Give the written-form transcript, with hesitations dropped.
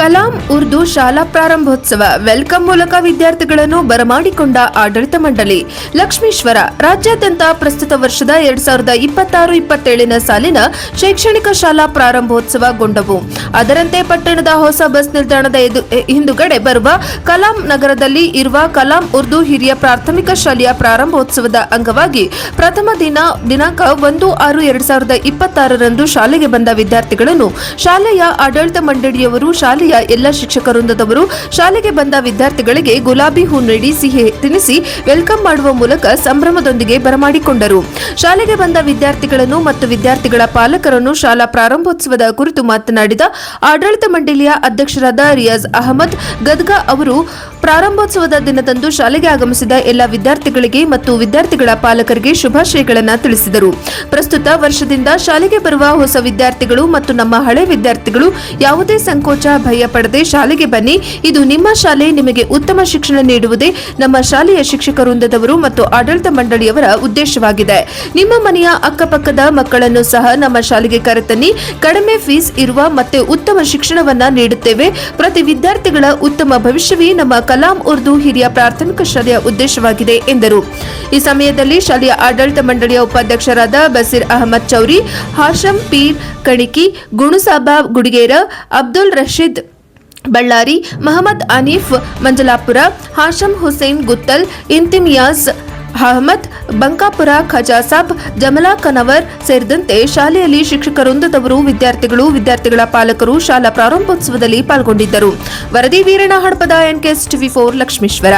ಕಲಾಂ ಉರ್ದು ಶಾಲಾ ಪ್ರಾರಂಭೋತ್ಸವ ವೆಲ್ಕಮ್ ಮೂಲಕ ವಿದ್ಯಾರ್ಥಿಗಳನ್ನು ಬರಮಾಡಿಕೊಂಡ ಆಡಳಿತ ಮಂಡಳಿ. ಲಕ್ಷ್ಮೀಶ್ವರ ರಾಜ್ಯಾದ್ಯಂತ ಪ್ರಸ್ತುತ ವರ್ಷದ 2026-27ನೇ ಸಾಲಿನ ಶೈಕ್ಷಣಿಕ ಶಾಲಾ ಪ್ರಾರಂಭೋತ್ಸವಗೊಂಡವು. ಅದರಂತೆ ಪಟ್ಟಣದ ಹೊಸ ಬಸ್ ನಿಲ್ದಾಣದ ಹಿಂದುಗಡೆ ಬರುವ ಕಲಾಂ ನಗರದಲ್ಲಿ ಇರುವ ಕಲಾಂ ಉರ್ದು ಹಿರಿಯ ಪ್ರಾಥಮಿಕ ಶಾಲೆಯ ಪ್ರಾರಂಭೋತ್ಸವದ ಅಂಗವಾಗಿ ಪ್ರಥಮ ದಿನಾಂಕ 1/6/2026ರಂದು ಶಾಲೆಗೆ ಬಂದ ವಿದ್ಯಾರ್ಥಿಗಳನ್ನು ಶಾಲೆಯ ಆಡಳಿತ ಮಂಡಳಿಯವರು, ಶಾಲೆಯ ಎಲ್ಲ ಶಿಕ್ಷಕ ವೃಂದದವರು ಶಾಲೆಗೆ ಬಂದ ವಿದ್ಯಾರ್ಥಿಗಳಿಗೆ ಗುಲಾಬಿ ಹೂ ನೀಡಿ ಸಿಹಿ ತಿನಿಸಿ ವೆಲ್ಕಮ್ ಮಾಡುವ ಮೂಲಕ ಸಂಭ್ರಮದೊಂದಿಗೆ ಬರಮಾಡಿಕೊಂಡರು. ಶಾಲೆಗೆ ಬಂದ ವಿದ್ಯಾರ್ಥಿಗಳನ್ನು ಮತ್ತು ವಿದ್ಯಾರ್ಥಿಗಳ ಪಾಲಕರನ್ನು ಶಾಲಾ ಪ್ರಾರಂಭೋತ್ಸವದ ಕುರಿತು ಮಾತನಾಡಿದ ಆಡಳಿತ ಮಂಡಳಿಯ ಅಧ್ಯಕ್ಷರಾದ ರಿಯಾಜ್ ಅಹಮದ್ ಗದ್ಗಾ ಅವರು, ಪ್ರಾರಂಭೋತ್ಸವದ ದಿನದಂದು ಶಾಲೆಗೆ ಆಗಮಿಸಿದ ಎಲ್ಲ ವಿದ್ಯಾರ್ಥಿಗಳಿಗೆ ಮತ್ತು ವಿದ್ಯಾರ್ಥಿಗಳ ಪಾಲಕರಿಗೆ ಶುಭಾಶಯಗಳನ್ನು ತಿಳಿಸಿದರು. ಪ್ರಸ್ತುತ ವರ್ಷದಿಂದ ಶಾಲೆಗೆ ಬರುವ ಹೊಸ ವಿದ್ಯಾರ್ಥಿಗಳು ಮತ್ತು ನಮ್ಮ ಹಳೆ ವಿದ್ಯಾರ್ಥಿಗಳು ಯಾವುದೇ ಸಂಕೋಚ, ಭಯ ಪಡದೆ ಶಾಲೆಗೆ ಬನ್ನಿ. ಇದು ನಿಮ್ಮ ಶಾಲೆ. ನಿಮಗೆ ಉತ್ತಮ ಶಿಕ್ಷಣ ನೀಡುವುದೇ ನಮ್ಮ ಶಾಲೆಯ ಶಿಕ್ಷಕ ವೃಂದದವರು ಮತ್ತು ಆಡಳಿತ ಮಂಡಳಿಯವರ ಉದ್ದೇಶವಾಗಿದೆ. ನಿಮ್ಮ ಮನೆಯ ಅಕ್ಕಪಕ್ಕದ ಮಕ್ಕಳನ್ನು ಸಹ ನಮ್ಮ ಶಾಲೆಗೆ ಕರೆತನ್ನಿ. ಕಡಿಮೆ ಫೀಸ್ ಇರುವ ಮತ್ತೆ ಉತ್ತಮ ಶಿಕ್ಷಣವನ್ನ ನೀಡುತ್ತೇವೆ. ಪ್ರತಿ ವಿದ್ಯಾರ್ಥಿಗಳ ಉತ್ತಮ ಭವಿಷ್ಯವೇ ನಮ್ಮ ಕಲಾಂ ಉರ್ದು ಹಿರಿಯ ಪ್ರಾಥಮಿಕ ಶಾಲೆಯ ಉದ್ದೇಶವಾಗಿದೆ ಎಂದರು. ಈ ಸಮಯದಲ್ಲಿ ಶಾಲೆಯ ಆಡಳಿತ ಮಂಡಳಿಯ ಉಪಾಧ್ಯಕ್ಷರಾದ ಬಸೀರ್ ಅಹಮದ್ ಚೌರಿ, ಹಾಶಂ ಪೀರ್ ಕಣಿಕಿ, ಗುಣಸಾಬಾ ಗುಡಿಗೇರ, ಅಬ್ದುಲ್ ರಶೀದ್ ಬಳ್ಳಾರಿ, ಮಹಮ್ಮದ್ ಅನೀಫ್ ಮಂಜಲಾಪುರ, ಹಾಶಂ ಹುಸೇನ್ ಗುತ್ತಲ್, ಇಂತಿಮಿಯಾಜ್ ಅಹಮದ್ ಬಂಕಾಪುರ, ಖಜಾಸಾಬ್, ಜಮಲಾ ಕನವರ್ ಸೇರಿದಂತೆ ಶಾಲೆಯಲ್ಲಿ ಶಿಕ್ಷಕ ವೃಂದದವರು, ವಿದ್ಯಾರ್ಥಿಗಳು, ವಿದ್ಯಾರ್ಥಿಗಳ ಪಾಲಕರು ಶಾಲಾ ಪ್ರಾರಂಭೋತ್ಸವದಲ್ಲಿ ಪಾಲ್ಗೊಂಡಿದ್ದರು. ವರದಿ ವೀರಣ್ಣ ಹಡಪದ, NKS TV4 ಲಕ್ಷ್ಮೀಶ್ವರ.